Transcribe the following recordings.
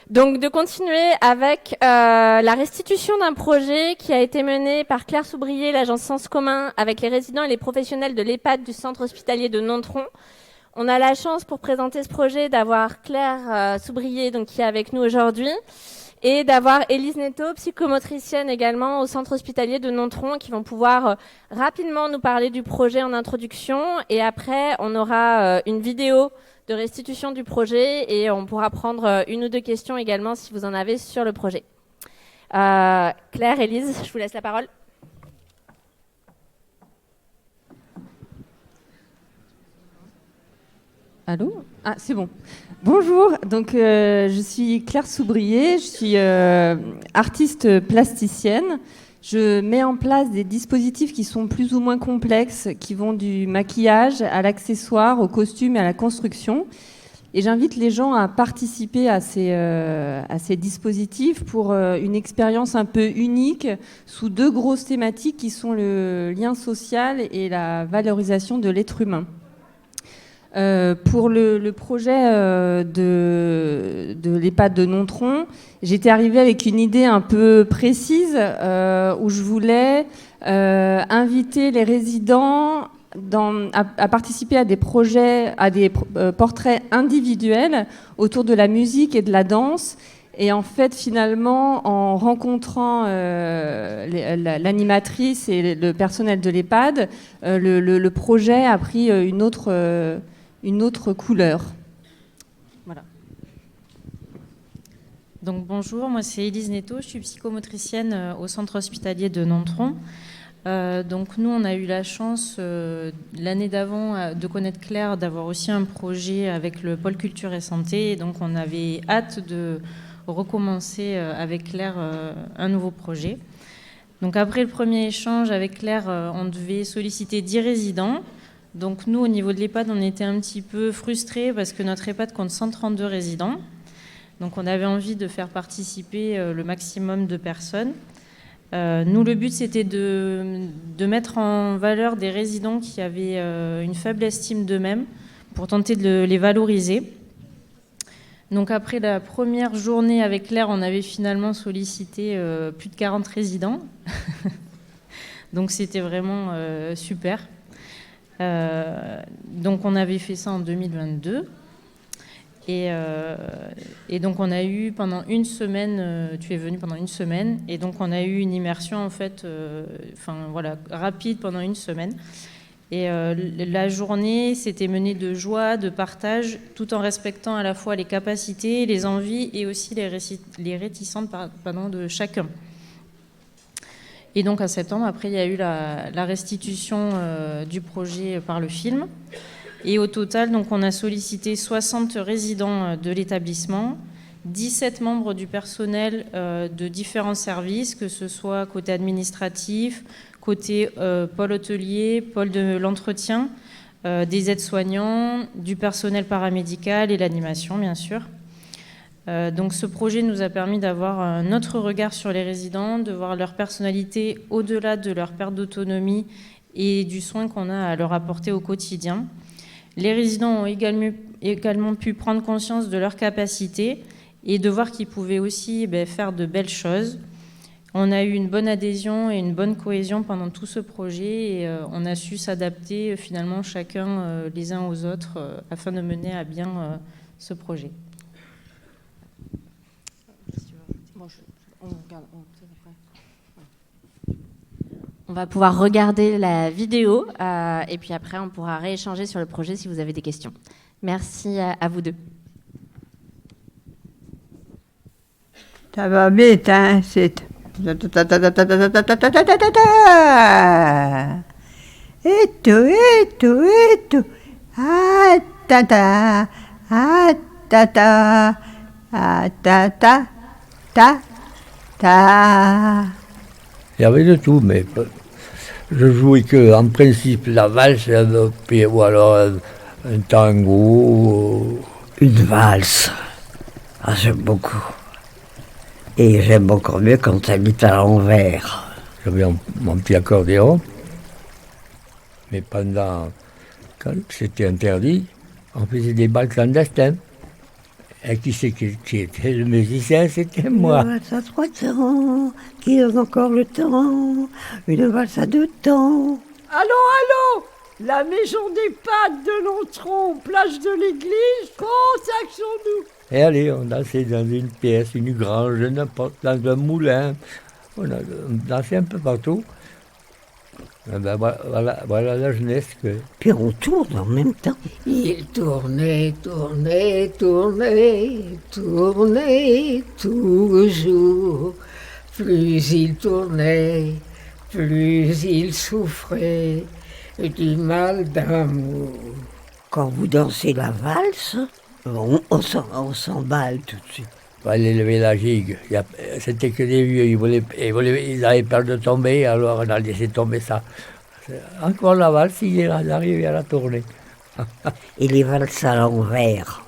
Donc de continuer avec la restitution d'un projet qui a été mené par Claire Soubrier, l'agence Sens Commun, avec les résidents et les professionnels de l'EHPAD du centre hospitalier de Nontron. On a la chance pour présenter ce projet d'avoir Claire Soubrier donc, qui est avec nous aujourd'hui et d'avoir Élise Netto, psychomotricienne également au centre hospitalier de Nontron, qui vont pouvoir rapidement nous parler du projet en introduction. Et après, on aura une vidéo de restitution du projet et on pourra prendre une ou deux questions également si vous en avez sur le projet. Claire, Élise, je vous laisse la parole. Allô ? Ah, c'est bon. Bonjour, donc je suis Claire Soubrier, je suis artiste plasticienne. Je mets en place des dispositifs qui sont plus ou moins complexes, qui vont du maquillage à l'accessoire, au costume et à la construction. Et j'invite les gens à participer à ces dispositifs pour une expérience un peu unique sous deux grosses thématiques qui sont le lien social et la valorisation de l'être humain. Pour le projet de l'EHPAD de Nontron, j'étais arrivée avec une idée un peu précise où je voulais inviter les résidents à participer à des projets, à des portraits individuels autour de la musique et de la danse. Et en fait, finalement, en rencontrant l'animatrice et le personnel de l'EHPAD, le projet a pris une autre couleur. Voilà. Donc bonjour, moi c'est Élise Netto, je suis psychomotricienne au centre hospitalier de Nontron. Donc nous on a eu la chance l'année d'avant de connaître Claire, d'avoir aussi un projet avec le pôle culture et santé. Et donc on avait hâte de recommencer avec Claire un nouveau projet. Donc après le premier échange avec Claire, on devait solliciter 10 résidents. Donc nous, au niveau de l'EHPAD, on était un petit peu frustrés parce que notre EHPAD compte 132 résidents. Donc on avait envie de faire participer le maximum de personnes. Nous, le but, c'était de mettre en valeur des résidents qui avaient une faible estime d'eux-mêmes pour tenter de les valoriser. Donc après la première journée avec Claire, on avait finalement sollicité plus de 40 résidents. Donc c'était vraiment super. Donc on avait fait ça en 2022 et donc on a eu pendant une semaine, tu es venu pendant une semaine et donc on a eu une immersion en fait rapide pendant une semaine et la journée s'était menée de joie, de partage, tout en respectant à la fois les capacités, les envies et aussi les réticences de chacun. Et donc, en septembre, après, il y a eu la restitution du projet par le film. Et au total, donc, on a sollicité 60 résidents de l'établissement, 17 membres du personnel de différents services, que ce soit côté administratif, côté pôle hôtelier, pôle de l'entretien, des aides-soignants, du personnel paramédical et l'animation, bien sûr. Donc ce projet nous a permis d'avoir un autre regard sur les résidents, de voir leur personnalité au-delà de leur perte d'autonomie et du soin qu'on a à leur apporter au quotidien. Les résidents ont également pu prendre conscience de leurs capacités et de voir qu'ils pouvaient aussi faire de belles choses. On a eu une bonne adhésion et une bonne cohésion pendant tout ce projet et on a su s'adapter finalement chacun les uns aux autres afin de mener à bien ce projet. On va pouvoir regarder la vidéo et puis après on pourra rééchanger sur le projet si vous avez des questions. Merci à vous deux. Ça va vite, hein, c'est... Et tout. Ah, ta, ah, ta, ah, ta. Il y avait de tout, mais je jouais que, en principe, la valse, ou alors un tango. Une valse. Ah, j'aime beaucoup. Et j'aime encore mieux quand ça lit à l'envers. J'avais mon petit accordéon, mais quand c'était interdit, on faisait des bals clandestins. Et qui c'est qui était le musicien? C'était moi. Une valse à 3 temps, qui donne encore le temps. Une valse à 2 temps. Allô, la maison des pâtes de Nontron, place de l'église, contactons-nous. Et allez, on dansait dans une pièce, une grange, n'importe, dans un moulin. On a dansé un peu partout. Et ben voilà la jeunesse que... Puis on tourne en même temps. Il tournait, tournait, tournait, tournait toujours. Plus il tournait, plus il souffrait du mal d'amour. Quand vous dansez la valse, on s'emballe tout de suite. Il fallait lever la gigue. C'était que des vieux, ils avaient peur de tomber, alors on a laissé tomber ça. Encore la valse, il est arrivé à la tourner. Et les valses à l'envers.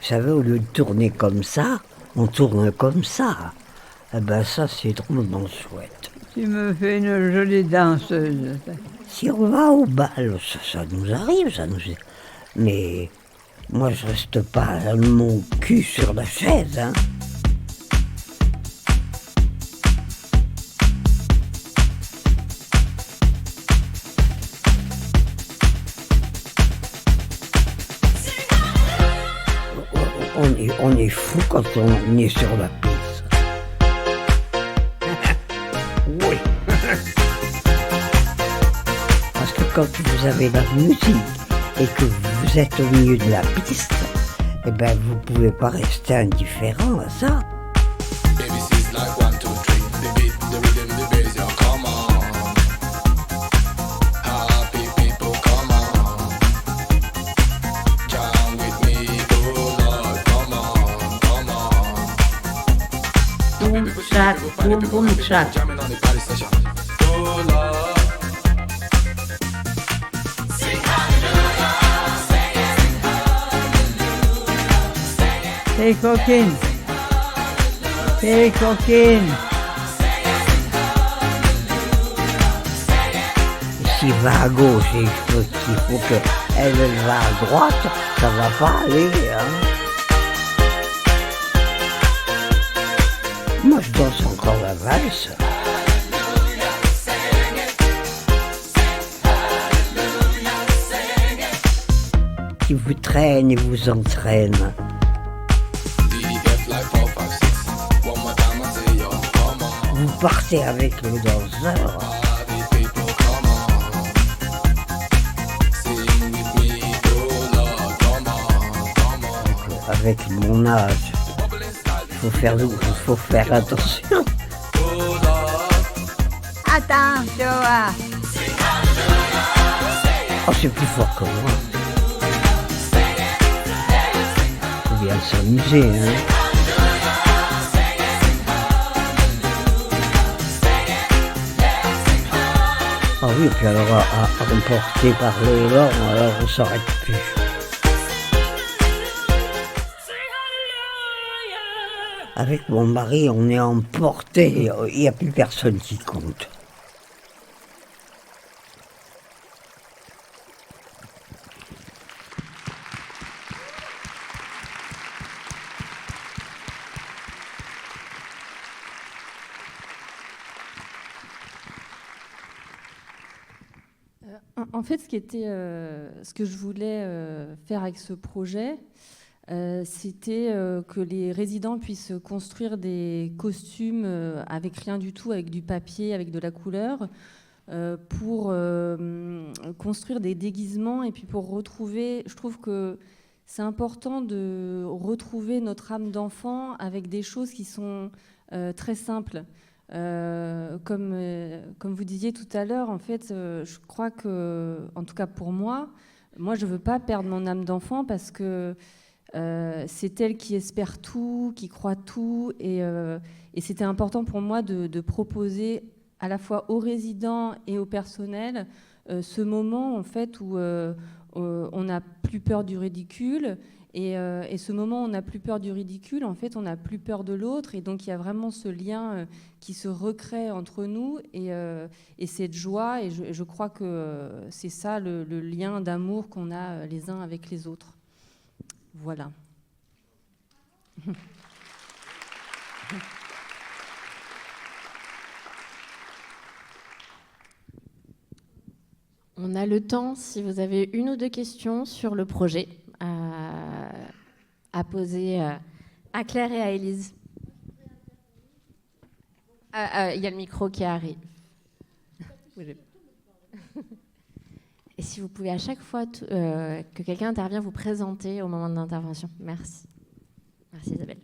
Vous savez, au lieu de tourner comme ça, on tourne comme ça. Eh ben ça, c'est drôlement chouette. Tu me fais une jolie danseuse. Si on va au bal, ça nous arrive, mais moi, je reste pas mon cul sur la chaise, hein. On est fou quand on est sur la piste. Oui. Parce que quand vous avez la musique et que vous êtes au milieu de la piste, eh ben vous pouvez pas rester indifférent à ça. Chat, boum boum chat. Hey coquine. Hey coquine. S'il va à gauche et qu'il faut qu'elle va à droite, ça va pas aller, hein. Moi, je danse encore la valse. Qui vous traîne et vous entraîne. Vous partez avec le danseur. Avec mon âge. Il faut faire attention. Attends, Joa. Oh, c'est plus fort que moi. Faut bien s'amuser, hein. Ah oui, puis alors à emporter par l'élan, alors on s'arrête plus. Avec mon mari, on est emporté, il n'y a plus personne qui compte. En fait, ce que je voulais faire avec ce projet, c'était que les résidents puissent construire des costumes avec rien du tout, avec du papier, avec de la couleur, pour construire des déguisements et puis pour retrouver, je trouve que c'est important de retrouver notre âme d'enfant avec des choses qui sont très simples. Comme vous disiez tout à l'heure, en fait, je crois que, en tout cas pour moi, je ne veux pas perdre mon âme d'enfant parce que c'est elle qui espère tout, qui croit tout, et c'était important pour moi de proposer à la fois aux résidents et au personnel ce moment en fait où on n'a plus peur du ridicule. Et ce moment où on n'a plus peur du ridicule, en fait, on n'a plus peur de l'autre. Et donc, il y a vraiment ce lien qui se recrée entre nous et cette joie. Et je crois que c'est ça le lien d'amour qu'on a les uns avec les autres. Voilà. On a le temps, si vous avez une ou deux questions sur le projet, à poser à Claire et à Élise. Il y a le micro qui arrive. Et si vous pouvez à chaque fois que quelqu'un intervient, vous présenter au moment de l'intervention. Merci. Merci Isabelle.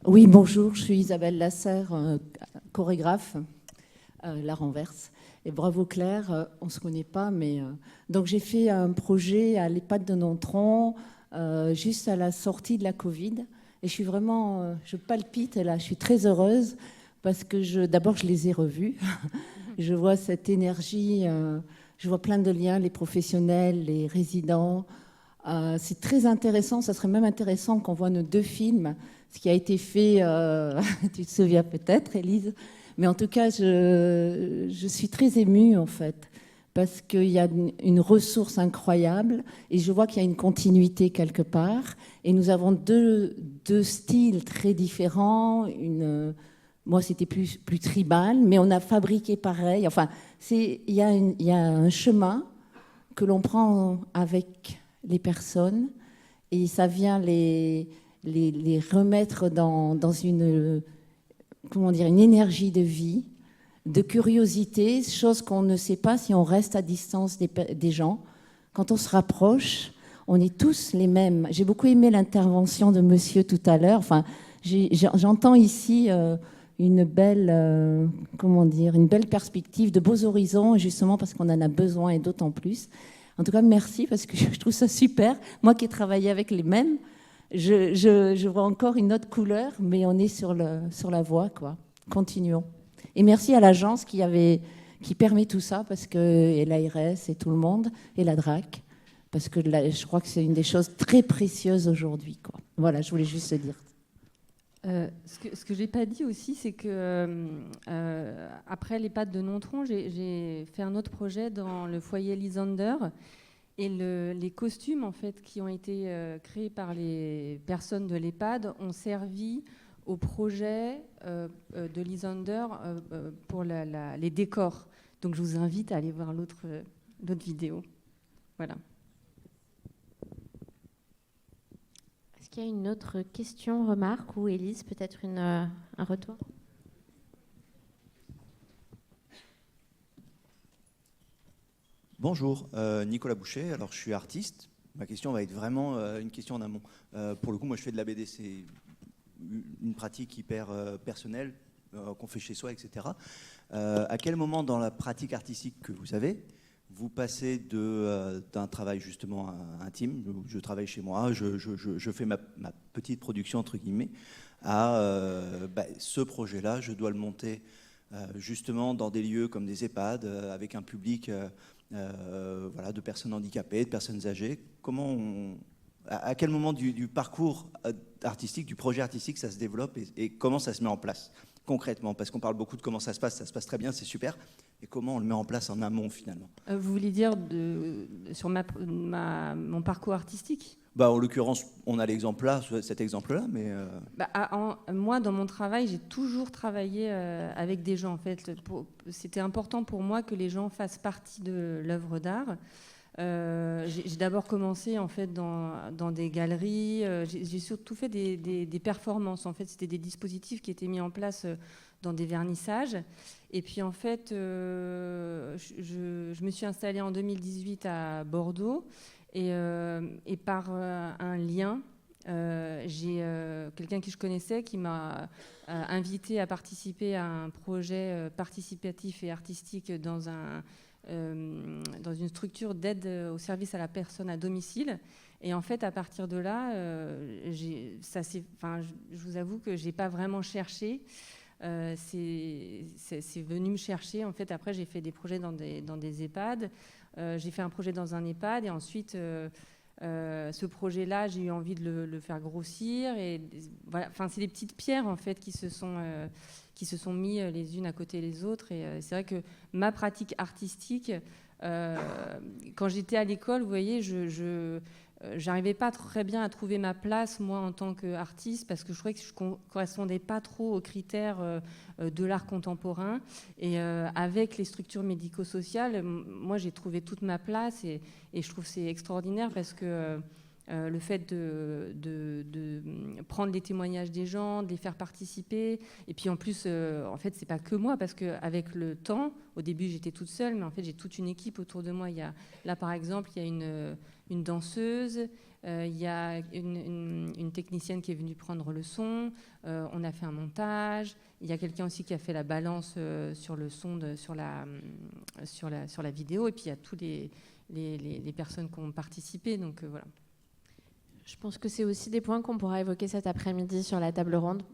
Oui, bonjour, je suis Isabelle Lasserre, chorégraphe, La Renverse. Et bravo Claire, on ne se connaît pas, mais... donc j'ai fait un projet à l'EHPAD de Nontron, juste à la sortie de la Covid. Et je suis vraiment... je palpite là, je suis très heureuse, parce que d'abord je les ai revus. Je vois cette énergie, je vois plein de liens, les professionnels, les résidents. C'est très intéressant, ça serait même intéressant qu'on voit nos 2 films, ce qui a été fait, tu te souviens peut-être, Élise, mais en tout cas, je suis très émue, en fait, parce qu'il y a une ressource incroyable, et je vois qu'il y a une continuité quelque part, et nous avons deux styles très différents, moi, c'était plus tribal, mais on a fabriqué pareil, enfin, il y a un chemin que l'on prend avec les personnes, et ça vient les remettre dans une énergie de vie, de curiosité, chose qu'on ne sait pas si on reste à distance des gens. Quand on se rapproche, on est tous les mêmes. J'ai beaucoup aimé l'intervention de monsieur tout à l'heure. Enfin, j'entends ici une belle perspective, de beaux horizons, justement parce qu'on en a besoin et d'autant plus. En tout cas, merci, parce que je trouve ça super. Moi qui ai travaillé avec les mêmes, je vois encore une autre couleur, mais on est sur la voie, quoi. Continuons. Et merci à l'agence qui permet tout ça, et l'ARS et tout le monde, et la DRAC, parce que je crois que c'est une des choses très précieuses aujourd'hui, quoi. Voilà, je voulais juste te dire. Ce que j'ai pas dit aussi, c'est que après l'EHPAD de Nontron, j'ai fait un autre projet dans le foyer Lysander, et les costumes en fait qui ont été créés par les personnes de l'EHPAD ont servi au projet de Lysander pour les décors. Donc je vous invite à aller voir l'autre vidéo. Voilà. Est-ce qu'il y a une autre question, remarque, ou Élise, peut-être un retour? Bonjour, Nicolas Boucher. Alors, je suis artiste. Ma question va être vraiment une question en amont. Pour le coup, moi, je fais de la BD. C'est une pratique hyper personnelle qu'on fait chez soi, etc. À quel moment dans la pratique artistique que vous avez, vous passez d'un travail justement intime, où je travaille chez moi, je fais ma petite production, entre guillemets, à ce projet-là, je dois le monter justement dans des lieux comme des EHPAD, avec un public de personnes handicapées, de personnes âgées. À quel moment du parcours artistique, du projet artistique, ça se développe et comment ça se met en place concrètement? Parce qu'on parle beaucoup de comment ça se passe très bien, c'est super. Et comment on le met en place en amont finalement? Vous voulez dire sur mon parcours artistique? En l'occurrence, on a l'exemple là, cet exemple-là, mais... Moi, dans mon travail, j'ai toujours travaillé avec des gens. En fait, c'était important pour moi que les gens fassent partie de l'œuvre d'art. J'ai d'abord commencé en fait dans des galeries. J'ai surtout fait des performances. En fait, c'était des dispositifs qui étaient mis en place dans des vernissages. Et puis en fait, je me suis installée en 2018 à Bordeaux. Et par un lien, j'ai quelqu'un que je connaissais qui m'a invité à participer à un projet participatif et artistique dans une structure d'aide au service à la personne à domicile. Et en fait, à partir de là, je vous avoue que je n'ai pas vraiment cherché. C'est venu me chercher. En fait, après, j'ai fait des projets dans des EHPAD. J'ai fait un projet dans un EHPAD et ensuite, ce projet-là, j'ai eu envie de le faire grossir. Et voilà, enfin, c'est des petites pierres en fait qui se sont mis les unes à côté des autres. Et c'est vrai que ma pratique artistique, quand j'étais à l'école, vous voyez, j'arrivais pas très bien à trouver ma place, moi, en tant qu'artiste, parce que je trouvais que je correspondais pas trop aux critères de l'art contemporain. Et avec les structures médico-sociales, moi, j'ai trouvé toute ma place, et je trouve que c'est extraordinaire parce que le fait de prendre les témoignages des gens, de les faire participer, et puis en plus, en fait, c'est pas que moi, parce qu'avec le temps, au début, j'étais toute seule, mais en fait, j'ai toute une équipe autour de moi. Là, par exemple, il y a une danseuse, il y a une technicienne qui est venue prendre le son, on a fait un montage, il y a quelqu'un aussi qui a fait la balance sur le son, sur la vidéo, et puis il y a tous les personnes qui ont participé, donc voilà. Je pense que c'est aussi des points qu'on pourra évoquer cet après-midi sur la table ronde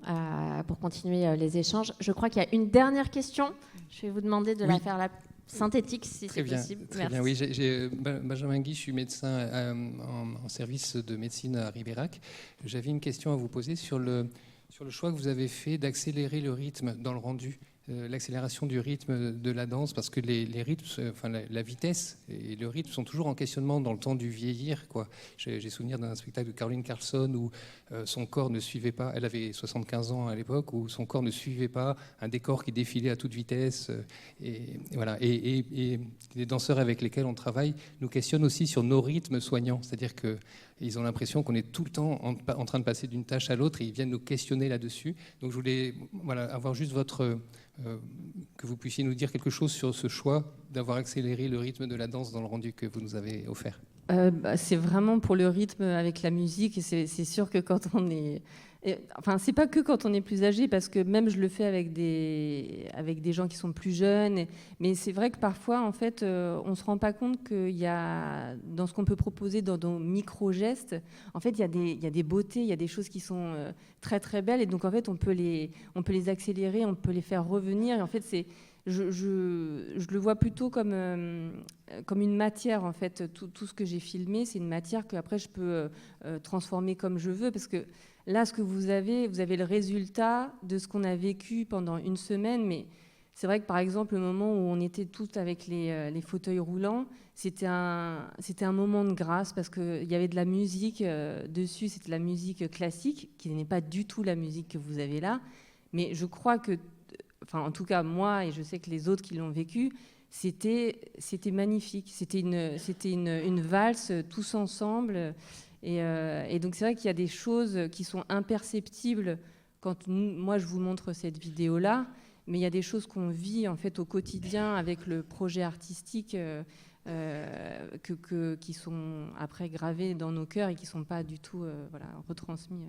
pour continuer les échanges. Je crois qu'il y a une dernière question. Je vais vous demander de la faire synthétique, si c'est possible. Très bien, oui. Benjamin Guy, je suis médecin en service de médecine à Ribérac. J'avais une question à vous poser sur le choix que vous avez fait d'accélérer le rythme dans le rendu. L'accélération du rythme de la danse, parce que les rythmes, enfin la vitesse et le rythme sont toujours en questionnement dans le temps du vieillir, quoi. J'ai souvenir d'un spectacle de Caroline Carlson où son corps ne suivait pas, elle avait 75 ans à l'époque, où son corps ne suivait pas un décor qui défilait à toute vitesse, et voilà. Et les danseurs avec lesquels on travaille nous questionnent aussi sur nos rythmes soignants, c'est-à-dire que ils ont l'impression qu'on est tout le temps en train de passer d'une tâche à l'autre, et ils viennent nous questionner là-dessus. Donc je voulais avoir juste que vous puissiez nous dire quelque chose sur ce choix d'avoir accéléré le rythme de la danse dans le rendu que vous nous avez offert. C'est vraiment pour le rythme avec la musique, et c'est sûr que quand on est... Enfin, c'est pas que quand on est plus âgé, parce que même je le fais avec des gens qui sont plus jeunes, mais c'est vrai que parfois, en fait, on se rend pas compte qu'il y a, dans ce qu'on peut proposer dans nos micro-gestes, en fait, il y a des beautés, il y a des choses qui sont très très belles, et donc en fait, on peut les accélérer, on peut les faire revenir, et en fait, je le vois plutôt comme une matière, en fait. Tout ce que j'ai filmé, c'est une matière qu'après je peux transformer comme je veux, parce que là, ce que vous avez le résultat de ce qu'on a vécu pendant une semaine, mais c'est vrai que par exemple, le moment où on était toutes avec les fauteuils roulants, c'était un moment de grâce, parce qu'il y avait de la musique dessus, c'était de la musique classique, qui n'est pas du tout la musique que vous avez là, mais je crois que, enfin en tout cas moi, et je sais que les autres qui l'ont vécu, c'était magnifique, c'était une valse tous ensemble. Et donc c'est vrai qu'il y a des choses qui sont imperceptibles quand moi je vous montre cette vidéo-là, mais il y a des choses qu'on vit en fait au quotidien avec le projet artistique qui sont après gravées dans nos cœurs et qui ne sont pas du tout retransmis.